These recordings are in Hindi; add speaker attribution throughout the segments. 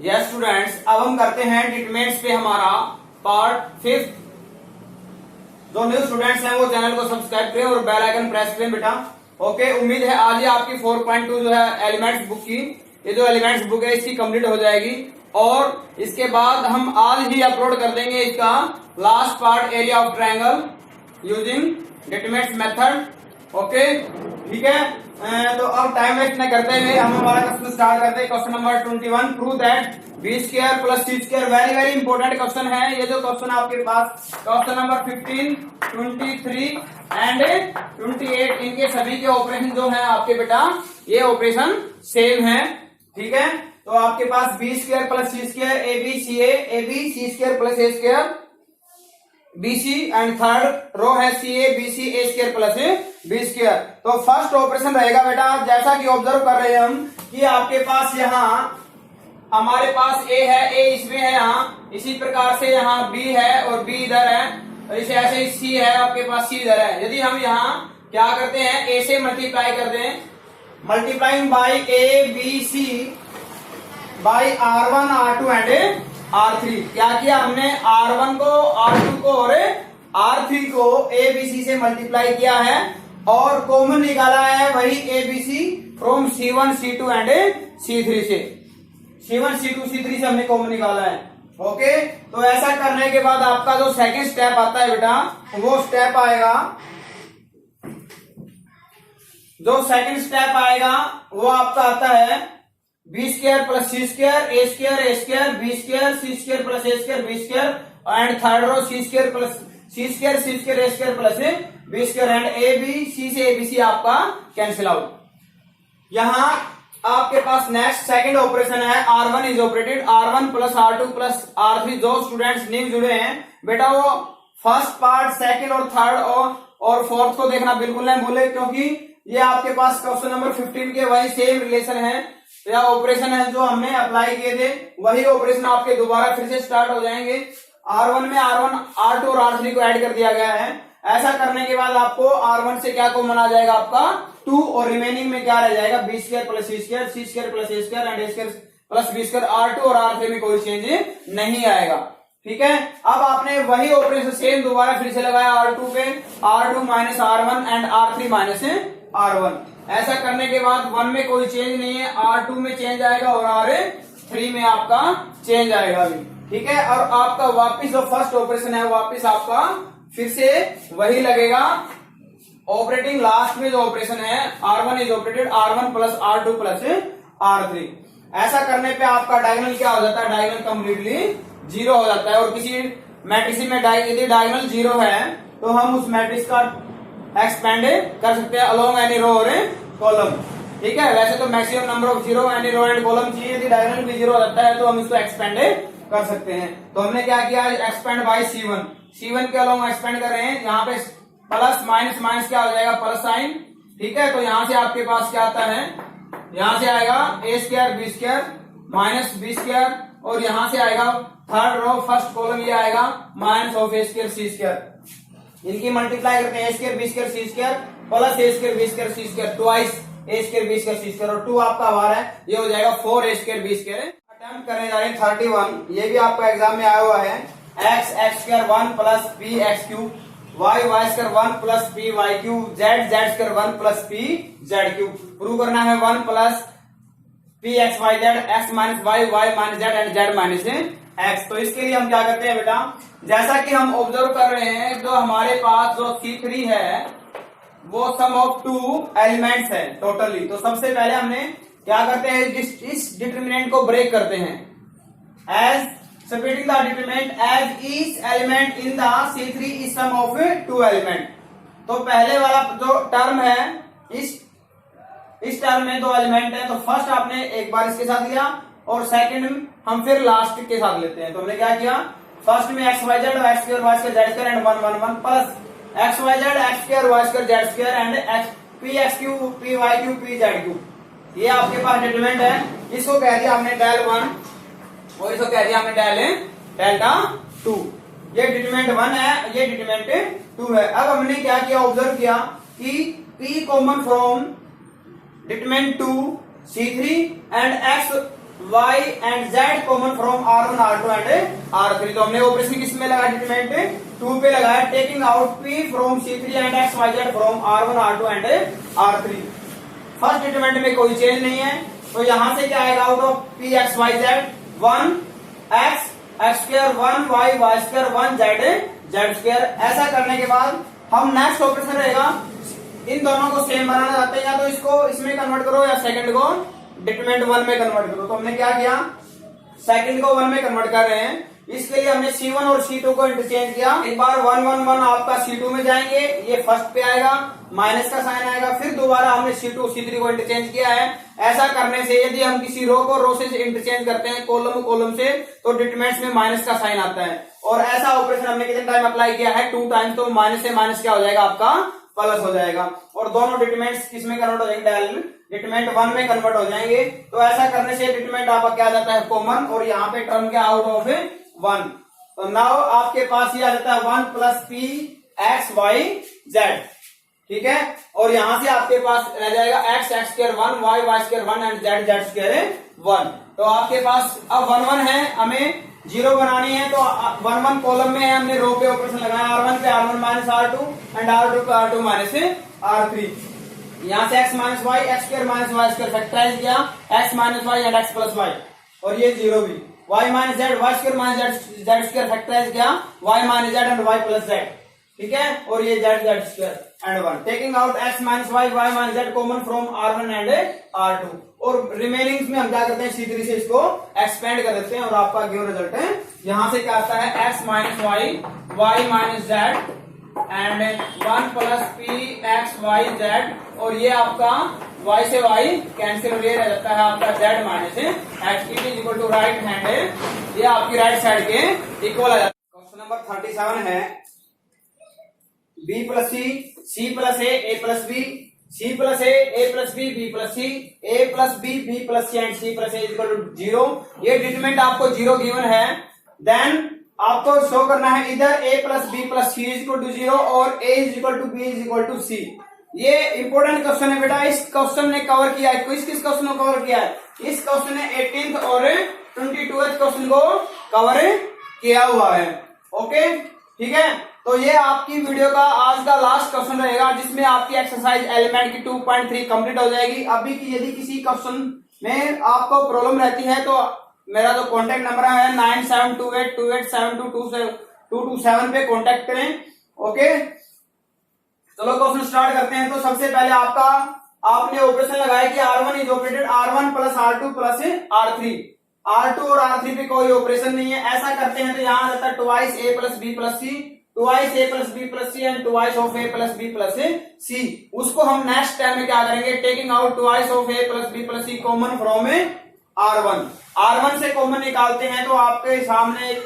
Speaker 1: यस स्टूडेंट्स, अब हम करते हैं डिटरमिनेंट्स पे हमारा पार्ट 5। जो न्यू स्टूडेंट्स हैं वो चैनल को सब्सक्राइब करें और बेल आइकन प्रेस करें बेटा। ओके, उम्मीद है आज ही आपकी 4.2 जो है एलिमेंट्स बुक की, ये जो एलिमेंट्स बुक है इसकी कंप्लीट हो जाएगी और इसके बाद हम आज ही अपलोड कर देंगे इसका last part, area of triangle using determinants method. Okay ठीक है, तो अब टाइम वेस्ट न करते हुए हम हमारा क्वेश्चन स्टार्ट करते हैं। Question number 21, prove that B square plus C square. Very very important question है ये जो क्वेश्चन आपके पास। क्वेश्चन नंबर 15, 23 एंड 28, इनके सभी के ऑपरेशन जो है आपके बेटा ये ऑपरेशन सेम है। ठीक है, तो आपके पास B square plus C square, A B C square plus A square BC and third row है CA BC A square plus B square. तो फर्स्ट ऑपरेशन रहेगा बेटा, जैसा कि ऑब्जर्व कर रहे हैं हम कि आपके पास यहाँ हमारे पास A है, A इसमें है यहाँ, इसी प्रकार से यहाँ B है और B इधर है और इसे ऐसे ही C है, आपके पास C इधर है। यदि हम यहाँ क्या करते हैं, A से मल्टीप्लाई कर दें, multiplying by ABC by R1 R2 and R3। क्या किया हमने, R1 को R2 को और R3 को ABC से मल्टीप्लाई किया है और कॉमन निकाला है वही ABC from C1 C2 and C3 से। C1 C2 C3 से हमने कॉमन निकाला है। ओके, तो ऐसा करने के बाद आपका जो सेकंड स्टेप आता है बेटा, वो स्टेप आएगा, जो सेकंड स्टेप आएगा वो आपका आता है B square plus C square A square B square C square plus A square B square and third row C square A square plus B square and A B C से ए बी सी आपका कैंसिल आउट। यहां आपके पास नेक्स्ट सेकंड ऑपरेशन है, R1 is operated, R1 plus R2 plus R3। जो स्टूडेंट्स न्यू जुड़े हैं बेटा वो फर्स्ट पार्ट, सेकंड और थर्ड और फोर्थ को देखना बिल्कुल नहीं भूले, क्योंकि ये आपके पास क्वेश्चन नंबर 15 के वही सेम रिलेशन है या ऑपरेशन है जो हमने अप्लाई किए थे, वही ऑपरेशन आपके दोबारा फिर से स्टार्ट हो जाएंगे। R1 में R1 R2 और R3 को ऐड कर दिया गया है। ऐसा करने के बाद आपको R1 से क्या कॉमन आ जाएगा, आपका 2 और रिमेनिंग में क्या रह जाएगा, B square plus C square plus A square and A square plus B square. R2 और R3 में कोई चेंज नहीं आएगा। ठीक है, अब आपने वही ऑपरेशन सेम दोबारा फिर से लगाया R2 पे, R2 minus R1 and R3 minus R1। ऐसा करने के बाद 1 में कोई चेंज नहीं है, R2 में चेंज आएगा और R3 में आपका चेंज आएगा अभी। ठीक है, और आपका वापिस जो फर्स्ट ऑपरेशन है वापिस आपका फिर से वही लगेगा। ऑपरेटिंग लास्ट में जो ऑपरेशन है R1 is operated, R1 plus R2 plus R3। ऐसा करने पे आपका डायगोनल क्या हो जाता है, डायगोनल कम्प्लीटली 0 हो जाता है। और किसी मैट्रिक्स में यदि डायगोनल 0 है तो हम उस मैट्रिक्स का एक्सपेंड कर सकते हैं अलोंग एनी रो और कॉलम। ठीक है, वैसे तो maximum number of zero any row and column चाहिए, यदि डायगोनल भी 0 हो जाता है तो हम इसको एक्सपेंड कर सकते हैं। तो हमने क्या किया, एक्सपेंड बाय C1 के अलोंग एक्सपेंड कर रहे हैं। यहाँ पे प्लस माइनस माइनस क्या हो जाएगा, प्लस साइन। ठीक है, तो यहाँ से आपके पास क्या आता है, यहाँ से आएगा A square B square minus B square और यहाँ से आएगा थर्ड रो फर्स्ट कॉलम ये आएगा minus of A square C square. इनकी मल्टीप्लाई करते हैं, A square B square C square plus A square B square C square twice A square B square C square और 2 आपका आ रहा है, ये हो जाएगा 4 ए स्क्वायर बी स्क्वायर। अटेम्प्ट करने जा रहे हैं 31, ये भी आपका एग्जाम में आया हुआ है। x square 1 plus p x cube, y square 1 plus p y cube, z square 1 plus p z cube. Prove करना है 1 plus p x y z, x minus y minus z and z minus x. तो इसके लिए हम क्या करते हैं बेटा, जैसा कि हम ऑब्जर्व कर रहे हैं जो हमारे पास जो C3 है वो सम ऑफ 2 एलिमेंट्स है टोटली। तो सबसे पहले हमने क्या करते हैं, इस डिटरमिनेंट को ब्रेक करते हैं, as separating the determinant as each element in the C3 is sum of 2 element. तो पहले वाला जो टर्म है, इस टर्म में 2 एलिमेंट है, तो फर्स्ट आपने एक बार इसके साथ लिया और सेकंड हम फिर लास्ट के साथ लेते हैं। तो हमने क्या किया, फर्स्ट में x y z x square y square z square and 1 1 1 plus x y z x square y square z square and x p x cube p y cube p z cube. ये आपके पास डिटरमिनेंट है। इसको कह दिया हमने डेल 1 और इसको कह दिया हमने डेल्टा 2। ये डिटरमिनेंट 1 है, ये डिटरमिनेंट 2 है। अब हमने क्या किया, ऑब्जर्व किया कि P common from determinant 2 C3 and X y and z common from R1 R2 and R3। तो हमने ऑपरेशन किस में लगाया, डिटरमिनेंट 2 पे लगाया, taking out p from C3 and x y z from R1 R2 and R3। First determinant में कोई चेंज नहीं है, तो यहां से क्या आएगा, out of p x y z 1 x x square 1 y y square 1 z z square. ऐसा करने के बाद हम नेक्स्ट ऑपरेशन रहेगा, इन दोनों को सेम बनाना चाहते हैं, या तो इसको इसमें कन्वर्ट करो या सेकंड को डिटरमिनेंट 1 में कन्वर्ट करो। तो हमने क्या किया, सेकंड को 1 में कन्वर्ट कर रहे हैं। इसके लिए हमने C1 और C2 को इंटरचेंज किया। एक बार 1 1 1 आपका C2 में जाएंगे, ये फर्स्ट पे आएगा, माइनस का साइन आएगा, फिर दोबारा हमने C2 C3 को इंटरचेंज किया है। ऐसा करने से यदि हम किसी रो को रो से इंटरचेंज करते हैं, कॉलम कॉलम से, तो डिटरमिनेंट्स में माइनस का साइन आता है। और ऐसा ऑपरेशन हमने कितने टाइम अप्लाई किया है, 2 टाइम। तो माइनस से माइनस क्या हो जाएगा, आपका प्लस हो जाएगा, और दोनों डिटरमिनेंट्स किसमें कन्वर्ट हो जाएंगे, डिटरमिनेंट 1 में कन्वर्ट हो जाएंगे। तो ऐसा करने से डिटरमिनेंट आपका क्या आ जाता है, कॉमन, और यहाँ पे टर्म क्या आउट ऑफ 1। तो नाउ आपके पास ये आ जाता है 1 plus p x y z, ठीक है। और यहां से आपके पास रह जाएगा x x square 1 y y square 1 and z z square 1। तो आपके पास अब 1 1 है, हमें 0 बनानी है, तो 1 1 कॉलम में है, हमने रो पे ऑपरेशन लगाया, R1 पे R1 minus R2 and R2 पे R2 माइनस R3। यहां से x minus y x square minus y square factorise किया, x minus y and x plus y, और ये 0 भी, y minus z y square minus z square factorise किया, y minus z and y plus z, ठीक है, और ये z z square and 1। Taking out x minus y y minus z common from R1 and R2, और रिमेनिंग में हम क्या करते हैं, C3 से इसको एक्सपेंड कर देते हैं, और आपका गिवन रिजल्ट है, यहां से क्या आता है, x minus y y minus z and 1 plus p x y z, और ये आपका y से y कैंसिल, ये रह जाता है आपका z minus x। It is equal to right hand, ये आपकी राइट साइड के इक्वल आ जाता है। क्वेश्चन नंबर 37 है, b plus c plus a plus b, c plus a plus b plus c, a plus b plus c and c plus a equal to 0। ये डिटरमिनेंट आपको 0 गिवन है, देन आपको शो करना है इधर a plus b plus c is equal to 0 और a is equal to b is equal to c। ये इंपॉर्टेंट क्वेश्चन है बेटा, इस क्वेश्चन ने कवर किया है, किस किस क्वेश्चन को कवर किया है, इस क्वेश्चन ने 18th और 22th क्वेश्चन को कवर किया हुआ है। ओके, ठीक है। तो ये आपकी वीडियो का आज का लास्ट क्वेश्चन रहेगा, जिसमें आपकी एक्सरसाइज एलिमेंट की 2.3 कंप्लीट हो जाएगी। अभी की यदि किसी क्वेश्चन में आपको प्रॉब्लम रहती है, तो मेरा जो कॉन्टेक्ट नंबर है 9728287227 पे कॉन्टेक्ट करें। ओके, चलो क्वेश्चन स्टार्ट करते हैं। तो सबसे पहले आपने ऑपरेशन लगाया कि R1 is operated R1 plus R2 plus R3। R2 और R3 पे कोई ऑपरेशन नहीं है। ऐसा करते हैं तो यहाँ आ जाता है twice A plus B plus C, twice A plus B plus C and twice of A plus B plus C। उसको हम नेक्स्ट टाइम में क्या करेंगे, taking out twice of A plus B plus C common from R1। R1 से कॉमन निकालते हैं तो आपके सामने एक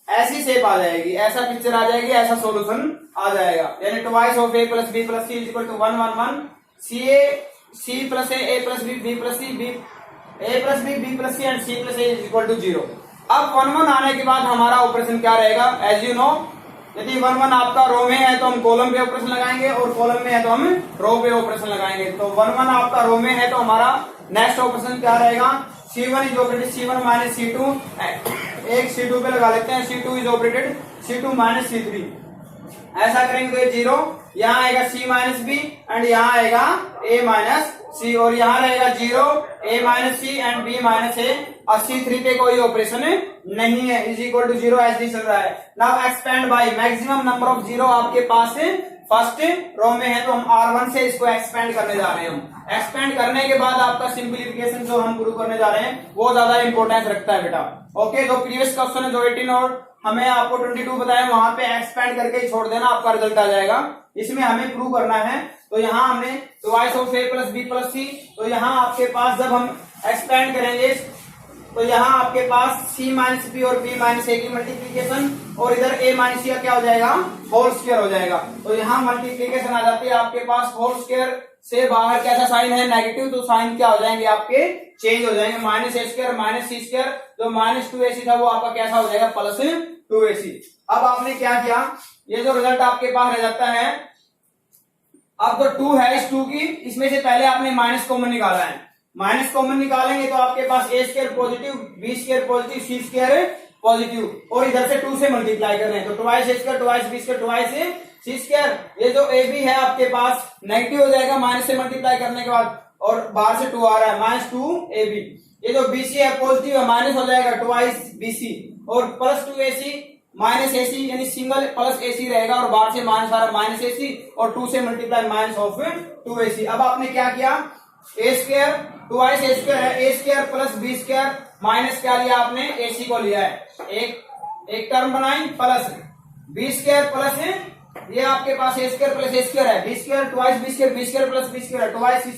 Speaker 1: ऐसी शेप आ जाएगी, ऐसा पिक्चर आ जाएगी, ऐसा सॉल्यूशन आ जाएगा। यानी twice of A plus B plus C is equal to 1 1 1, C plus A plus B plus C, A plus B plus C and C plus A is equal to 0। अब 1 1 आने के बाद हमारा ऑपरेशन क्या रहेगा, एज यू नो, यदि 1 1 आपका रो में है तो हम कॉलम पे ऑपरेशन लगाएंगे, और कॉलम में है तो हम रो पे ऑपरेशन लगाएंगे। तो 1 1 आपका रो में है तो हमारा नेक्स्ट ऑपरेशन क्या रहेगा, C1 is operated C1 minus C2, एक C2 पे लगा लेते हैं, C2 is operated C2 minus C3। ऐसा करेंगे तो 0, यहाँ आएगा C माइनस B एंड यहाँ आएगा A माइनस C, और यहाँ रहेगा 0 A minus C and B minus A, और C3 पे कोई ऑपरेशन नहीं है, इज इक्वल टू 0 ऐसे चल रहा है। Now expand by maximum number of 0 आपके पास फर्स्ट रो में है, तो हम R1 से इसको एक्सपेंड करने जा रहे हैं। हम एक्सपेंड करने के बाद आपका सिंप्लीफिकेशन जो हम प्रूव करने जा रहे हैं वो ज्यादा इंपॉर्टेंस रखता है बेटा। ओके, जो प्रीवियस क्वेश्चन है जो 18 और हमें आपको 22 बताया, वहां पे एक्सपेंड करके ही छोड़ देना, आपका रिजल्ट आ जाएगा। इसमें हमें प्रूव करना है, तो यहाँ हमने twice of A plus B plus C, तो यहाँ आपके पास जब हम एक्सपेंड करेंगे तो यहाँ आपके पास C माइनस B और B माइनस A की मल्टीप्लीकेशन, और इधर A माइनस C का क्या हो जाएगा, होल स्क्वायर हो जाएगा। तो यहाँ मल्टीप्लीकेशन आ जाती है आपके पास, होल स्क्वायर से बाहर कैसा साइन है, नेगेटिव, तो साइन क्या हो जाएंगे आपके, चेंज हो जाएंगे, minus A square minus C square, जो माइनस 2AC था वो आपका कैसा हो जाएगा, प्लस 2AC। अब आपने क्या किया, ये जो रिजल्ट आपके पास रह जाता है, अब जो 2 है, इस 2 की, इसमें से पहले आपने माइनस कॉमन निकाला है, माइनस कॉमन निकालेंगे तो आपके पास ए square positive, B square positive, C square positive, और इधर से 2 से मल्टीप्लाई कर रहे हैं तो twice A square twice B square twice C square. ये जो ए बी है आपके पास नेगेटिव हो जाएगा माइनस से मल्टीप्लाई करने के बाद, और बाहर से 2 आ रहा है -2ab। ये जो बीसी है पॉजिटिव है, माइनस हो जाएगा ट्वाइस बीसी, और +2ac माइनस एसी यानी सिंगल प्लस एसी रहेगा, और बाहर से माइनस आ रहा है माइनस एसी, और 2 से मल्टीप्लाई माइनस ऑफ 2ac। अब आपने क्या किया, A square twice A square है, A square plus B square minus क्या लिया आपने, एसी को लिया है, एक टर्म बनाई, प्लस बी स्क्वायर प्लस ये आपके पास ए स्क्वायर प्लस ए स्क्वायर है, B square twice B square, B square plus B square है, ट्वाइस सी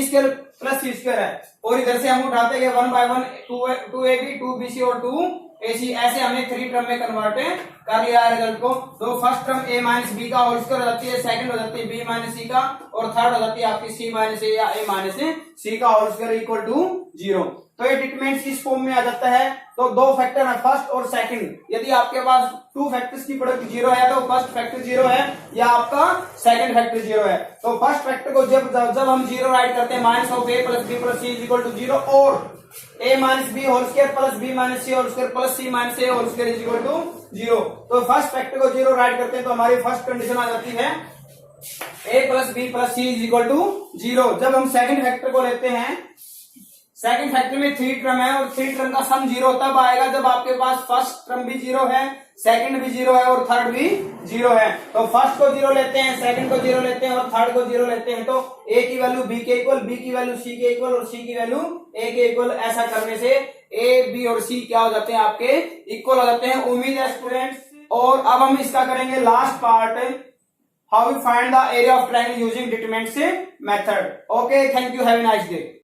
Speaker 1: स्क्वायर प्लस सी स्क्वायर है, और इधर से हम उठाते गए 1 बाय 1 2ab 2bc और 2ac, ऐसे हमने 3 टर्म में कन्वर्ट कर लिया है रिजल्ट को। तो first term a minus b का होल स्क्वायर हो जाती है, सेकंड हो जाती है b माइनस सी का, और थर्ड हो जाती है आपकी c माइनस ए या a माइनस सी का होल स्क्वायर इक्वल टू 0। तो ये डिटरमिनेंट इस फॉर्म में आ जाता है। तो 2 फैक्टर है, फर्स्ट और सेकंड। यदि आपके पास 2 फैक्टर्स की प्रोडक्ट 0 है तो फर्स्ट फैक्टर 0 है या आपका सेकंड फैक्टर 0 है। तो फर्स्ट फैक्टर को जब हम 0 राइट करते हैं, minus of a plus b plus c is equal to 0, और a minus b whole square plus b minus c whole square plus c minus a whole square is equal to 0। तो फर्स्ट फैक्टर को 0 राइट करते हैं तो हमारी फर्स्ट कंडीशन आ जाती है a plus b plus c is equal to 0। जब हम सेकंड फैक्टर को लेते हैं, सेकंड फैक्टर में 3 टर्म है, और 3 टर्म का सम 0 तब आएगा जब आपके पास फर्स्ट टर्म भी 0 है, सेकंड भी 0 है, और थर्ड भी 0 है। तो फर्स्ट को 0 लेते हैं, सेकंड को 0 लेते हैं, और थर्ड को 0 लेते हैं, तो a की वैल्यू b के इक्वल, b की वैल्यू c के इक्वल, और c की वैल्यू a के इक्वल। ऐसा करने से a b और c क्या हो जाते हैं, आपके इक्वल हो जाते हैं। उम्मीद है स्टूडेंट्स। और अब हम इसका करेंगे last part, how we find the area of triangle using determinant method. Okay, thank you, have a nice day.